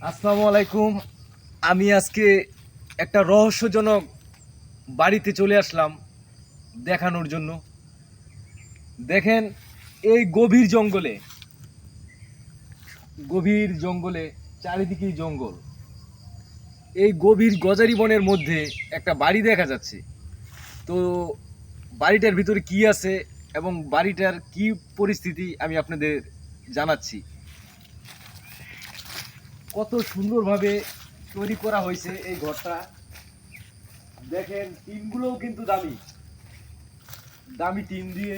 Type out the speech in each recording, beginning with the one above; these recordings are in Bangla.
আসসালামু আলাইকুম। আমি আজকে একটা রহস্যজনক বাড়িতে চলে আসলাম দেখানোর জন্য। দেখেন, এই গভীর জঙ্গলে চারিদিকেই জঙ্গল। এই গভীর গজারি বনের মধ্যে একটা বাড়ি দেখা যাচ্ছে। তো বাড়িটার ভিতরে কি আছে এবং বাড়িটার কি পরিস্থিতি আমি আপনাদের জানাচ্ছি। কত সুন্দরভাবে তৈরি করা হয়েছে এই ঘরটা। দেখেন, টিনগুলোও কিন্তু দামি দামি টিন দিয়ে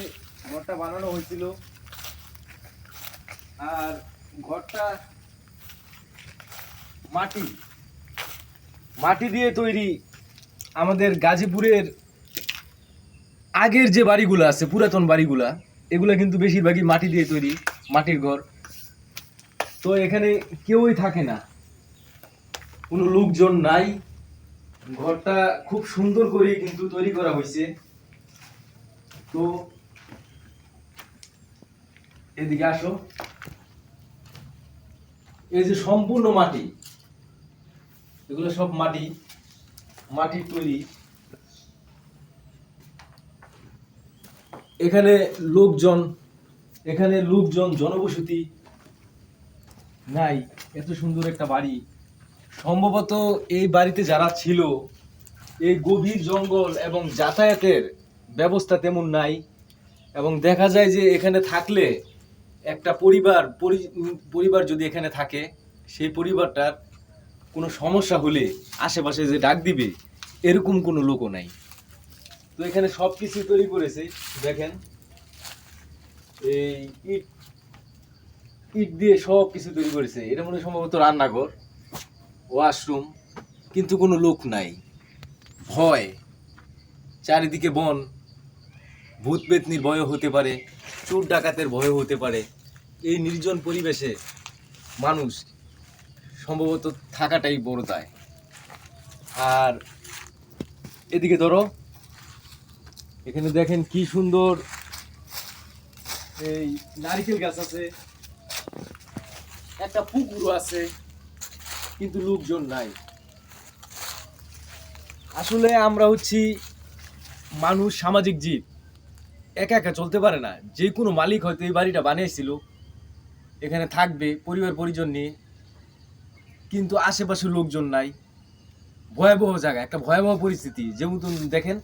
ঘরটা বানানো হয়েছিল। আর ঘরটা মাটি মাটি দিয়ে তৈরি। আমাদের গাজীপুরের আগের যে বাড়িগুলো আছে, পুরাতন বাড়িগুলা, এগুলা কিন্তু বেশিরভাগই মাটি দিয়ে তৈরি, মাটির ঘর। তো এখানে কেউই থাকে না, কোনো লোকজন নাই। ঘরটা খুব সুন্দর করে কিন্তু তৈরি করা হয়েছে। তো এদিকে আসো। এই যে সম্পূর্ণ মাটি, এগুলো সব মাটির তৈরি। এখানে লোকজন জনবসতি নাই। এত সুন্দর একটা বাড়ি। সম্ভবত এই বাড়িতে যারা ছিল, এই গভীর জঙ্গল এবং যাতায়াতের ব্যবস্থা তেমন নাই। এবং দেখা যায় যে এখানে থাকলে একটা পরিবার যদি এখানে থাকে, সেই পরিবারটার কোনো সমস্যা হলে আশেপাশে যে ডাক দিবে, এরকম কোনো লোকও নাই। তো এখানে সব কিছু তৈরি করেছে। দেখেন, এই ইট ইট দিয়ে সব কিছু তৈরি করেছে। এটা মনে হয় সম্ভবত রান্নাঘর, ওয়াশরুম, কিন্তু কোনো লোক নাই। ভয়, চারিদিকে বন, ভূত পেতনির ভয়ও হতে পারে, চোর ডাকাতের ভয়ও হতে পারে। এই নির্জন পরিবেশে মানুষ সম্ভবত থাকাটাই বড় দায়। আর এদিকে ধরো, এখানে দেখেন কি সুন্দর এই নারকেল গাছ আছে, একটা পুকুরও আছে, কিন্তু লোকজন নাই। আসলে আমরা হচ্ছি মানুষ, সামাজিক জীব, একা একা চলতে পারে না। যে কোনো মালিক হয়তো এই বাড়িটা বানিয়েছিল, এখানে থাকবে পরিবার পরিজন নিয়ে, কিন্তু আশেপাশে লোকজন নাই। ভয়াবহ জায়গা, একটা ভয়াবহ পরিস্থিতি। যেমন দেখেন,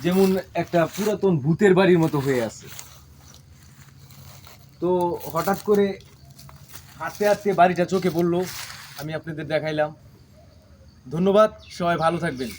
যেমন একটা পুরাতন ভূতের বাড়ির মতো হয়ে আছে। তো হঠাৎ করে হাঁটতে হাঁটতে বাড়িটা চোখে পড়লো, আমি আপনাদের দেখাইলাম। ধন্যবাদ, সবাই ভালো থাকবেন।